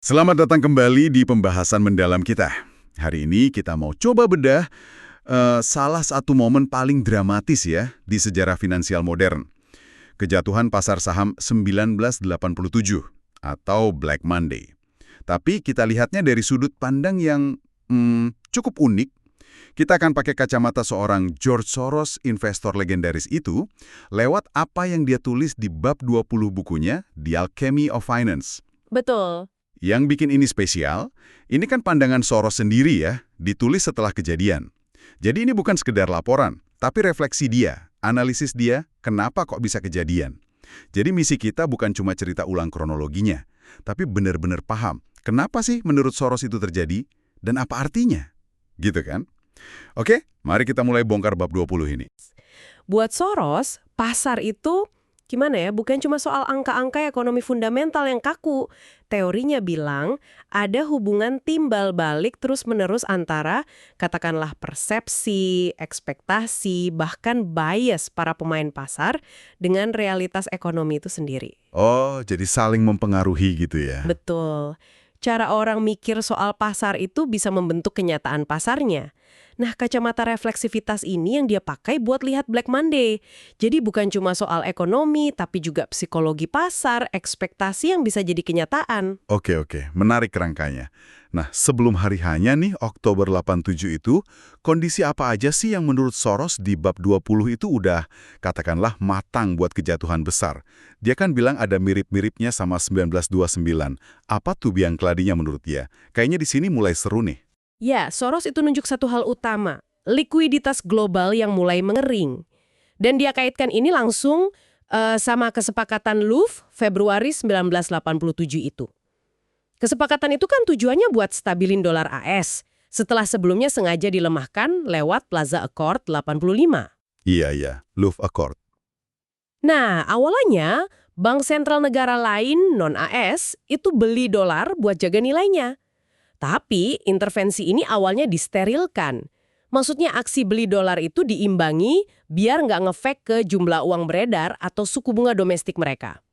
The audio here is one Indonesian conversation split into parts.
Selamat datang kembali di pembahasan mendalam kita. Hari ini kita mau coba bedah salah satu momen paling dramatis ya di sejarah finansial modern. Kejatuhan pasar saham 1987 atau Black Monday. Tapi kita lihatnya dari sudut pandang yang cukup unik. Kita akan pakai kacamata seorang George Soros, investor legendaris itu, lewat apa yang dia tulis di bab 20 bukunya, The Alchemy of Finance. Betul. Yang bikin ini spesial, ini kan pandangan Soros sendiri ya, ditulis setelah kejadian. Jadi ini bukan sekedar laporan, tapi refleksi dia, analisis dia, kenapa kok bisa kejadian. Jadi misi kita bukan cuma cerita ulang kronologinya, tapi benar-benar paham, kenapa sih menurut Soros itu terjadi, dan apa artinya. Gitu kan? Oke, mari kita mulai bongkar bab 20 ini. Buat Soros, pasar itu gimana ya? Bukan cuma soal angka-angka ekonomi fundamental yang kaku. Teorinya bilang ada hubungan timbal balik terus-menerus antara katakanlah persepsi, ekspektasi, bahkan bias para pemain pasar dengan realitas ekonomi itu sendiri. Oh, jadi saling mempengaruhi gitu ya. Betul. Cara orang mikir soal pasar itu bisa membentuk kenyataan pasarnya. Nah, kacamata refleksivitas ini yang dia pakai buat lihat Black Monday. Jadi bukan cuma soal ekonomi, tapi juga psikologi pasar, ekspektasi yang bisa jadi kenyataan. Oke, menarik kerangkanya. Nah, sebelum hari hanya nih, Oktober 87 itu, kondisi apa aja sih yang menurut Soros di bab 20 itu udah, katakanlah, matang buat kejatuhan besar? Dia kan bilang ada mirip-miripnya sama 1929. Apa tuh biang keladinya menurut dia? Kayaknya di sini mulai seru nih. Ya, Soros itu nunjuk satu hal utama, likuiditas global yang mulai mengering. Dan dia kaitkan ini langsung sama kesepakatan Louvre Februari 1987 itu. Kesepakatan itu kan tujuannya buat stabilin dolar AS, setelah sebelumnya sengaja dilemahkan lewat Plaza Accord 85. Iya, Louvre Accord. Nah, awalnya bank sentral negara lain non-AS itu beli dolar buat jaga nilainya. Tapi intervensi ini awalnya disterilkan. Maksudnya aksi beli dolar itu diimbangi biar nggak ngefek ke jumlah uang beredar atau suku bunga domestik mereka.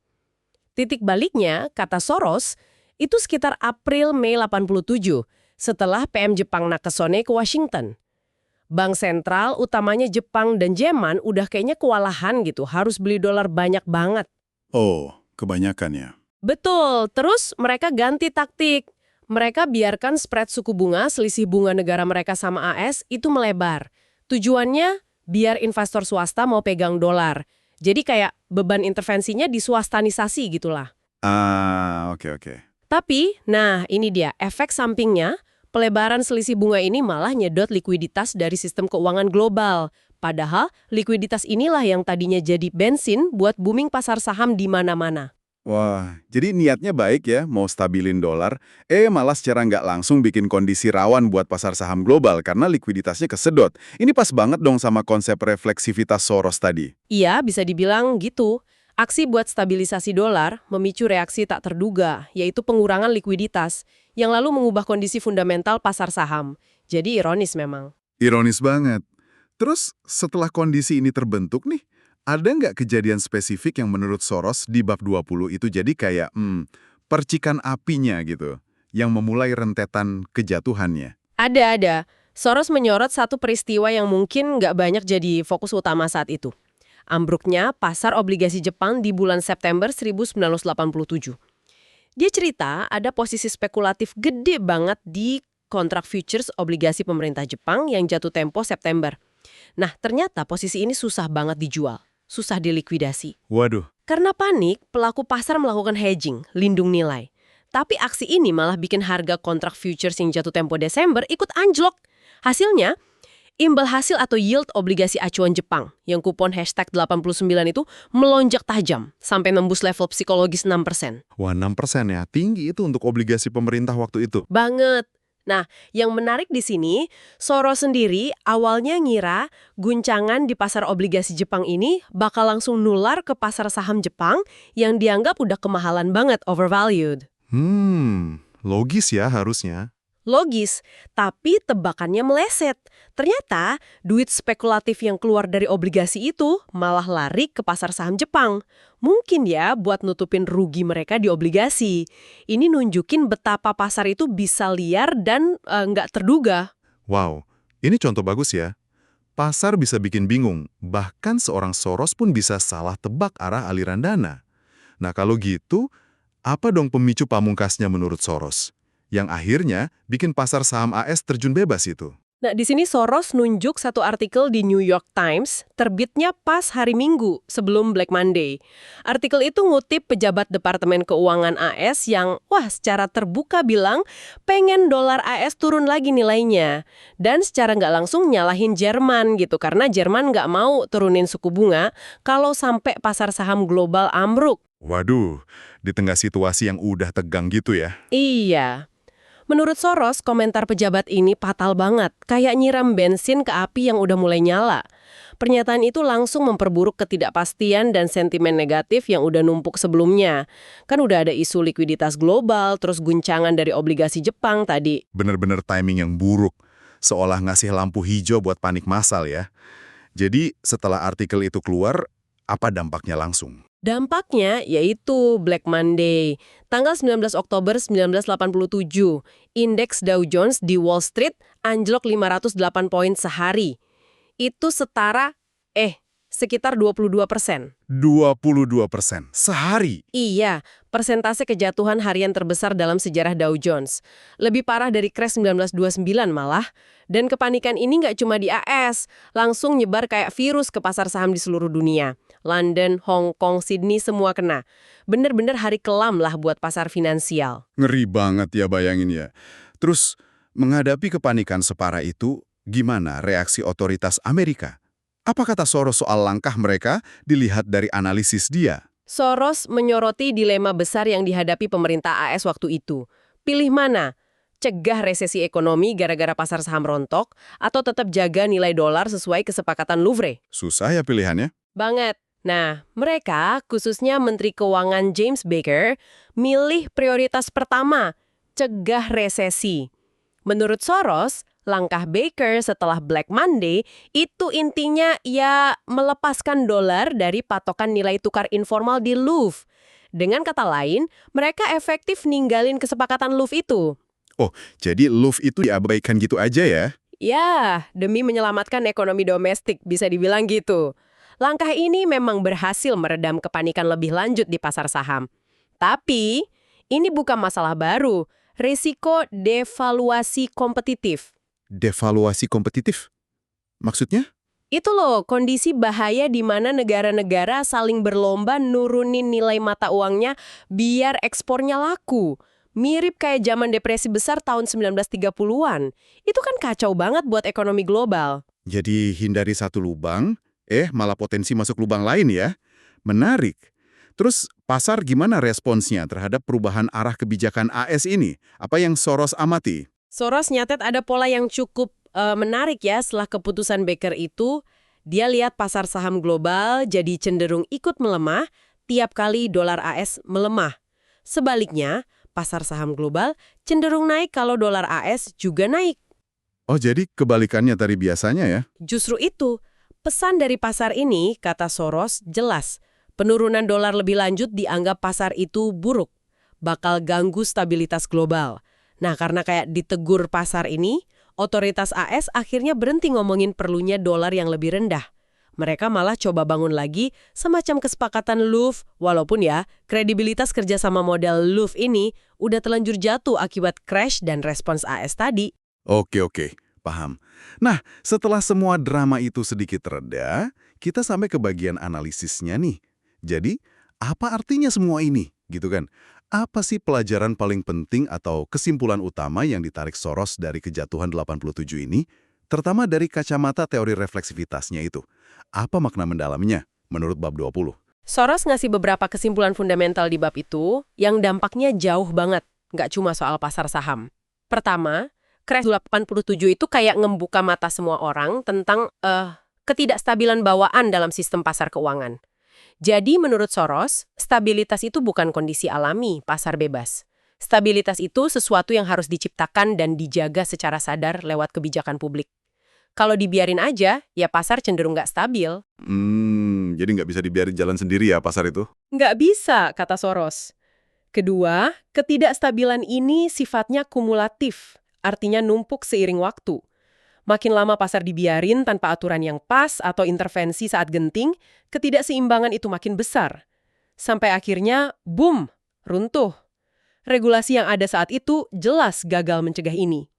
Titik baliknya, kata Soros, itu sekitar April-Mei 87 setelah PM Jepang Nakasone ke Washington. Bank sentral utamanya Jepang dan Jerman udah kayaknya kewalahan gitu, harus beli dolar banyak banget. Oh, kebanyakan ya. Betul, terus mereka ganti taktik. Mereka biarkan spread suku bunga, selisih bunga negara mereka sama AS itu melebar. Tujuannya biar investor swasta mau pegang dolar. Jadi kayak beban intervensinya diswastanisasi gitulah. Oke. Tapi, nah ini dia, efek sampingnya, pelebaran selisih bunga ini malah nyedot likuiditas dari sistem keuangan global. Padahal, likuiditas inilah yang tadinya jadi bensin buat booming pasar saham di mana-mana. Wah, jadi niatnya baik ya, mau stabilin dolar, malah secara nggak langsung bikin kondisi rawan buat pasar saham global karena likuiditasnya kesedot. Ini pas banget dong sama konsep refleksivitas Soros tadi. Iya, bisa dibilang gitu. Aksi buat stabilisasi dolar memicu reaksi tak terduga, yaitu pengurangan likuiditas, yang lalu mengubah kondisi fundamental pasar saham. Jadi ironis memang. Ironis banget. Terus setelah kondisi ini terbentuk nih, ada nggak kejadian spesifik yang menurut Soros di bab 20 itu jadi kayak percikan apinya gitu, yang memulai rentetan kejatuhannya? Ada. Soros menyorot satu peristiwa yang mungkin nggak banyak jadi fokus utama saat itu. Ambruknya pasar obligasi Jepang di bulan September 1987. Dia cerita ada posisi spekulatif gede banget di kontrak futures obligasi pemerintah Jepang yang jatuh tempo September. Nah, ternyata posisi ini susah banget dijual, susah dilikuidasi. Waduh. Karena panik, pelaku pasar melakukan hedging, lindung nilai. Tapi aksi ini malah bikin harga kontrak futures yang jatuh tempo Desember ikut anjlok. Hasilnya, imbal hasil atau yield obligasi acuan Jepang yang kupon #89 itu melonjak tajam sampai nembus level psikologis 6%. Wah, 6% ya, tinggi itu untuk obligasi pemerintah waktu itu. Banget. Nah, yang menarik di sini, Soros sendiri awalnya ngira guncangan di pasar obligasi Jepang ini bakal langsung nular ke pasar saham Jepang yang dianggap udah kemahalan banget, overvalued. Logis ya harusnya. Logis, tapi tebakannya meleset. Ternyata, duit spekulatif yang keluar dari obligasi itu malah lari ke pasar saham Jepang. Mungkin ya buat nutupin rugi mereka di obligasi. Ini nunjukin betapa pasar itu bisa liar dan nggak terduga. Wow, ini contoh bagus ya. Pasar bisa bikin bingung, bahkan seorang Soros pun bisa salah tebak arah aliran dana. Nah kalau gitu, apa dong pemicu pamungkasnya menurut Soros? Yang akhirnya bikin pasar saham AS terjun bebas itu. Nah, di sini Soros nunjuk satu artikel di New York Times, terbitnya pas hari Minggu sebelum Black Monday. Artikel itu ngutip pejabat Departemen Keuangan AS yang, secara terbuka bilang pengen dolar AS turun lagi nilainya. Dan secara nggak langsung nyalahin Jerman gitu, karena Jerman nggak mau turunin suku bunga kalau sampai pasar saham global ambruk. Waduh, di tengah situasi yang udah tegang gitu ya. Iya. Menurut Soros, komentar pejabat ini fatal banget, kayak nyiram bensin ke api yang udah mulai nyala. Pernyataan itu langsung memperburuk ketidakpastian dan sentimen negatif yang udah numpuk sebelumnya. Kan udah ada isu likuiditas global, terus guncangan dari obligasi Jepang tadi. Bener-bener timing yang buruk, seolah ngasih lampu hijau buat panik massal ya. Jadi setelah artikel itu keluar, apa dampaknya langsung? Dampaknya yaitu Black Monday. Tanggal 19 Oktober 1987, indeks Dow Jones di Wall Street anjlok 508 poin sehari. Itu sekitar 22%. 22% sehari. Iya, persentase kejatuhan harian terbesar dalam sejarah Dow Jones. Lebih parah dari crash 1929 malah. Dan kepanikan ini nggak cuma di AS, langsung nyebar kayak virus ke pasar saham di seluruh dunia. London, Hong Kong, Sydney semua kena. Bener-bener hari kelam lah buat pasar finansial. Ngeri banget ya bayangin ya. Terus, menghadapi kepanikan separah itu, gimana reaksi otoritas Amerika? Apa kata Soros soal langkah mereka dilihat dari analisis dia? Soros menyoroti dilema besar yang dihadapi pemerintah AS waktu itu. Pilih mana? Cegah resesi ekonomi gara-gara pasar saham rontok, atau tetap jaga nilai dolar sesuai kesepakatan Louvre? Susah ya pilihannya. Banget. Nah, mereka, khususnya Menteri Keuangan James Baker, milih prioritas pertama, cegah resesi. Menurut Soros, langkah Baker setelah Black Monday itu intinya ya melepaskan dolar dari patokan nilai tukar informal di Louvre. Dengan kata lain, mereka efektif ninggalin kesepakatan Louvre itu. Oh, jadi Louvre itu diabaikan gitu aja ya? Ya, demi menyelamatkan ekonomi domestik, bisa dibilang gitu. Langkah ini memang berhasil meredam kepanikan lebih lanjut di pasar saham. Tapi, ini bukan masalah baru. Risiko devaluasi kompetitif. Devaluasi kompetitif? Maksudnya? Itu loh, kondisi bahaya di mana negara-negara saling berlomba nurunin nilai mata uangnya biar ekspornya laku. Mirip kayak zaman depresi besar tahun 1930-an. Itu kan kacau banget buat ekonomi global. Jadi hindari satu lubang, malah potensi masuk lubang lain ya? Menarik. Terus pasar gimana responsnya terhadap perubahan arah kebijakan AS ini? Apa yang Soros amati? Soros nyatet ada pola yang cukup menarik ya setelah keputusan Baker itu. Dia lihat pasar saham global jadi cenderung ikut melemah tiap kali dolar AS melemah. Sebaliknya, pasar saham global cenderung naik kalau dolar AS juga naik. Oh, jadi kebalikannya dari biasanya ya? Justru itu, pesan dari pasar ini, kata Soros, jelas. Penurunan dolar lebih lanjut dianggap pasar itu buruk. Bakal ganggu stabilitas global. Nah, karena kayak ditegur pasar ini, otoritas AS akhirnya berhenti ngomongin perlunya dolar yang lebih rendah. Mereka malah coba bangun lagi semacam kesepakatan Louvre, walaupun ya, kredibilitas kerjasama model Louvre ini udah telanjur jatuh akibat crash dan respons AS tadi. Oke, paham. Nah, setelah semua drama itu sedikit reda, kita sampai ke bagian analisisnya nih. Jadi, apa artinya semua ini? Gitu kan? Apa sih pelajaran paling penting atau kesimpulan utama yang ditarik Soros dari kejatuhan 87 ini? Terutama dari kacamata teori refleksivitasnya itu. Apa makna mendalamnya menurut bab 20? Soros ngasih beberapa kesimpulan fundamental di bab itu yang dampaknya jauh banget, nggak cuma soal pasar saham. Pertama, crash 87 itu kayak ngembuka mata semua orang tentang ketidakstabilan bawaan dalam sistem pasar keuangan. Jadi menurut Soros, stabilitas itu bukan kondisi alami pasar bebas. Stabilitas itu sesuatu yang harus diciptakan dan dijaga secara sadar lewat kebijakan publik. Kalau dibiarin aja, ya pasar cenderung nggak stabil. Jadi nggak bisa dibiarin jalan sendiri ya pasar itu? Nggak bisa, kata Soros. Kedua, ketidakstabilan ini sifatnya kumulatif, artinya numpuk seiring waktu. Makin lama pasar dibiarin tanpa aturan yang pas atau intervensi saat genting, ketidakseimbangan itu makin besar. Sampai akhirnya, boom, runtuh. Regulasi yang ada saat itu jelas gagal mencegah ini.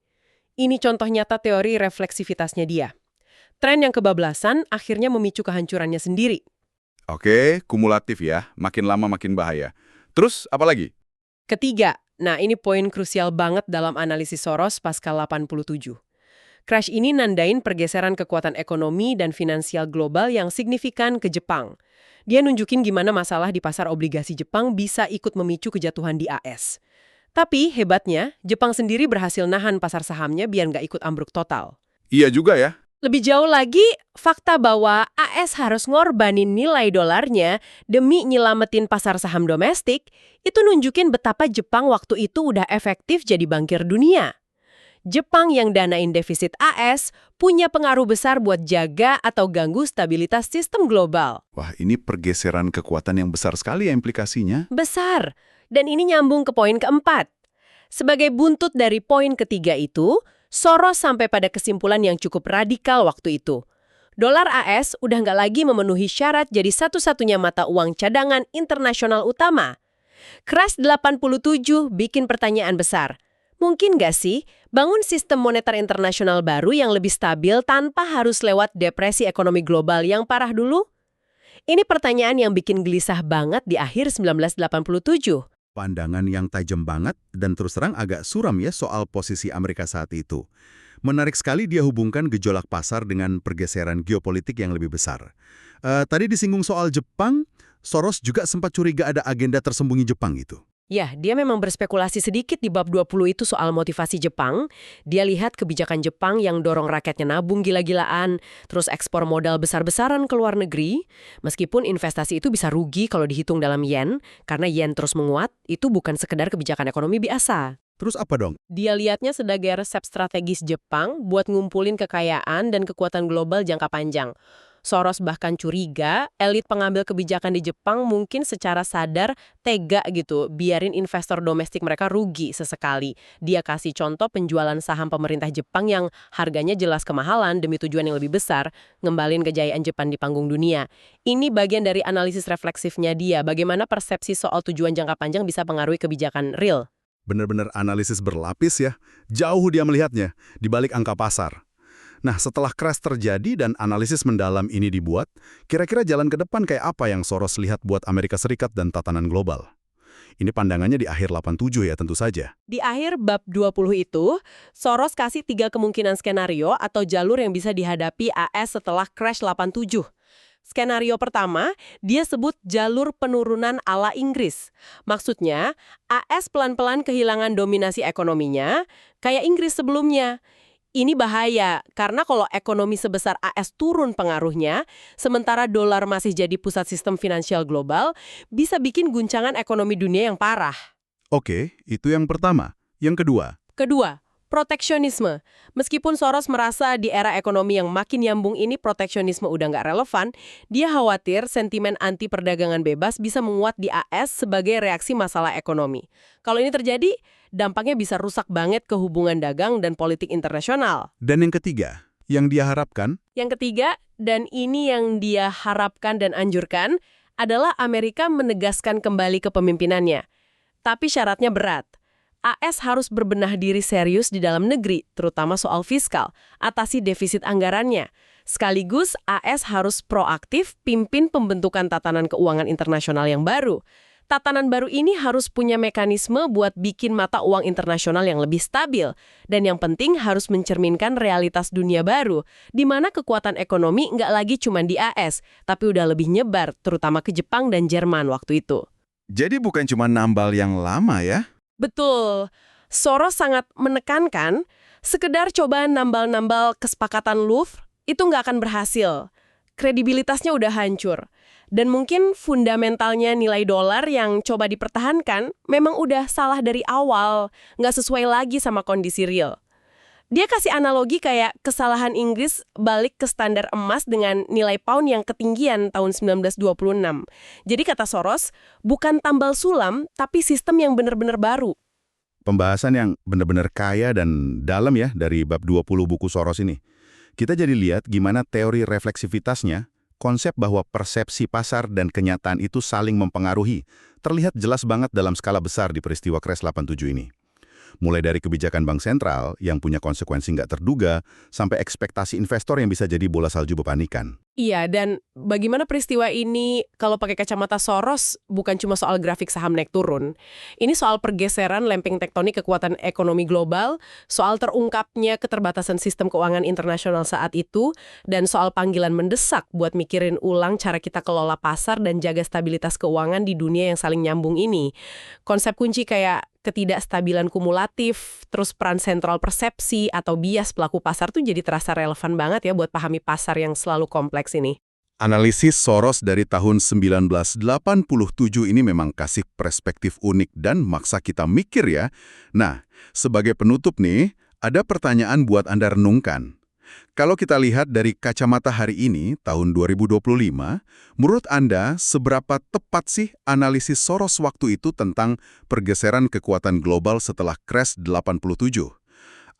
Ini contoh nyata teori refleksivitasnya dia. Tren yang kebablasan akhirnya memicu kehancurannya sendiri. Oke, kumulatif ya. Makin lama makin bahaya. Terus apa lagi? Ketiga, nah ini poin krusial banget dalam analisis Soros pasca 87. Crash ini nandain pergeseran kekuatan ekonomi dan finansial global yang signifikan ke Jepang. Dia nunjukin gimana masalah di pasar obligasi Jepang bisa ikut memicu kejatuhan di AS. Tapi hebatnya, Jepang sendiri berhasil nahan pasar sahamnya biar nggak ikut ambruk total. Iya juga ya. Lebih jauh lagi, fakta bahwa AS harus ngorbanin nilai dolarnya demi nyelamatin pasar saham domestik, itu nunjukin betapa Jepang waktu itu udah efektif jadi bankir dunia. Jepang yang danain defisit AS punya pengaruh besar buat jaga atau ganggu stabilitas sistem global. Wah, ini pergeseran kekuatan yang besar sekali ya implikasinya. Besar. Dan ini nyambung ke poin keempat. Sebagai buntut dari poin ketiga itu, Soros sampai pada kesimpulan yang cukup radikal waktu itu. Dolar AS udah nggak lagi memenuhi syarat jadi satu-satunya mata uang cadangan internasional utama. Crash 87 bikin pertanyaan besar. Mungkin nggak sih bangun sistem moneter internasional baru yang lebih stabil tanpa harus lewat depresi ekonomi global yang parah dulu? Ini pertanyaan yang bikin gelisah banget di akhir 1987. Pandangan yang tajam banget dan terus terang agak suram ya soal posisi Amerika saat itu. Menarik sekali dia hubungkan gejolak pasar dengan pergeseran geopolitik yang lebih besar. Tadi disinggung soal Jepang, Soros juga sempat curiga ada agenda tersembunyi Jepang gitu. Ya, dia memang berspekulasi sedikit di bab 20 itu soal motivasi Jepang. Dia lihat kebijakan Jepang yang dorong rakyatnya nabung gila-gilaan, terus ekspor modal besar-besaran ke luar negeri. Meskipun investasi itu bisa rugi kalau dihitung dalam yen, karena yen terus menguat, itu bukan sekedar kebijakan ekonomi biasa. Terus apa dong? Dia lihatnya sebagai resep strategis Jepang buat ngumpulin kekayaan dan kekuatan global jangka panjang. Soros bahkan curiga elit pengambil kebijakan di Jepang mungkin secara sadar tega gitu, biarin investor domestik mereka rugi sesekali. Dia kasih contoh penjualan saham pemerintah Jepang yang harganya jelas kemahalan demi tujuan yang lebih besar, ngembalin kejayaan Jepang di panggung dunia. Ini bagian dari analisis refleksifnya dia, bagaimana persepsi soal tujuan jangka panjang bisa pengaruhi kebijakan real. Benar-benar analisis berlapis ya. Jauh dia melihatnya, di balik angka pasar. Nah, setelah crash terjadi dan analisis mendalam ini dibuat, kira-kira jalan ke depan kayak apa yang Soros lihat buat Amerika Serikat dan tatanan global? Ini pandangannya di akhir 87 ya tentu saja. Di akhir bab 20 itu, Soros kasih 3 kemungkinan skenario atau jalur yang bisa dihadapi AS setelah crash 87. Skenario pertama, dia sebut jalur penurunan ala Inggris. Maksudnya, AS pelan-pelan kehilangan dominasi ekonominya, kayak Inggris sebelumnya. Ini bahaya, karena kalau ekonomi sebesar AS turun pengaruhnya, sementara dolar masih jadi pusat sistem finansial global, bisa bikin guncangan ekonomi dunia yang parah. Oke, itu yang pertama. Yang kedua? Kedua, proteksionisme. Meskipun Soros merasa di era ekonomi yang makin nyambung ini proteksionisme udah nggak relevan, dia khawatir sentimen anti perdagangan bebas bisa menguat di AS sebagai reaksi masalah ekonomi. Kalau ini terjadi, dampaknya bisa rusak banget ke hubungan dagang dan politik internasional. Dan yang ketiga, yang dia harapkan? Yang ketiga, dan ini yang dia harapkan dan anjurkan, adalah Amerika menegaskan kembali kepemimpinannya. Tapi syaratnya berat. AS harus berbenah diri serius di dalam negeri, terutama soal fiskal, atasi defisit anggarannya. Sekaligus AS harus proaktif pimpin pembentukan tatanan keuangan internasional yang baru. Tatanan baru ini harus punya mekanisme buat bikin mata uang internasional yang lebih stabil. Dan yang penting harus mencerminkan realitas dunia baru, di mana kekuatan ekonomi nggak lagi cuma di AS, tapi udah lebih nyebar, terutama ke Jepang dan Jerman waktu itu. Jadi bukan cuma nambal yang lama ya? Betul. Soros sangat menekankan, sekedar coba nambal-nambal kesepakatan Louvre, itu nggak akan berhasil. Kredibilitasnya udah hancur. Dan mungkin fundamentalnya nilai dolar yang coba dipertahankan memang udah salah dari awal, nggak sesuai lagi sama kondisi real. Dia kasih analogi kayak kesalahan Inggris balik ke standar emas dengan nilai pound yang ketinggian tahun 1926. Jadi kata Soros, bukan tambal sulam, tapi sistem yang benar-benar baru. Pembahasan yang benar-benar kaya dan dalam ya dari bab 20 buku Soros ini. Kita jadi lihat gimana teori refleksivitasnya, konsep bahwa persepsi pasar dan kenyataan itu saling mempengaruhi, terlihat jelas banget dalam skala besar di peristiwa Crash 87 ini. Mulai dari kebijakan bank sentral yang punya konsekuensi nggak terduga, sampai ekspektasi investor yang bisa jadi bola salju berpanikan. Iya, dan bagaimana peristiwa ini kalau pakai kacamata Soros bukan cuma soal grafik saham naik turun. Ini soal pergeseran lempeng tektonik kekuatan ekonomi global, soal terungkapnya keterbatasan sistem keuangan internasional saat itu, dan soal panggilan mendesak buat mikirin ulang cara kita kelola pasar dan jaga stabilitas keuangan di dunia yang saling nyambung ini. Konsep kunci kayak ketidakstabilan kumulatif, terus peran sentral persepsi atau bias pelaku pasar tuh jadi terasa relevan banget ya buat pahami pasar yang selalu kompleks ini. Analisis Soros dari tahun 1987 ini memang kasih perspektif unik dan maksa kita mikir ya. Nah, sebagai penutup nih, ada pertanyaan buat Anda renungkan. Kalau kita lihat dari kacamata hari ini, tahun 2025, menurut Anda seberapa tepat sih analisis Soros waktu itu tentang pergeseran kekuatan global setelah crash 87?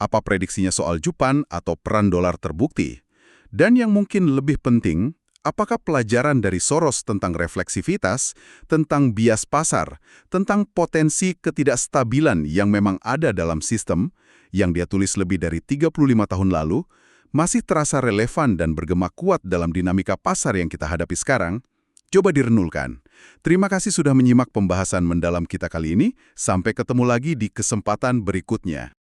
Apa prediksinya soal Jupan atau peran dolar terbukti? Dan yang mungkin lebih penting, apakah pelajaran dari Soros tentang refleksivitas, tentang bias pasar, tentang potensi ketidakstabilan yang memang ada dalam sistem, yang dia tulis lebih dari 35 tahun lalu, masih terasa relevan dan bergema kuat dalam dinamika pasar yang kita hadapi sekarang? Coba direnungkan. Terima kasih sudah menyimak pembahasan mendalam kita kali ini. Sampai ketemu lagi di kesempatan berikutnya.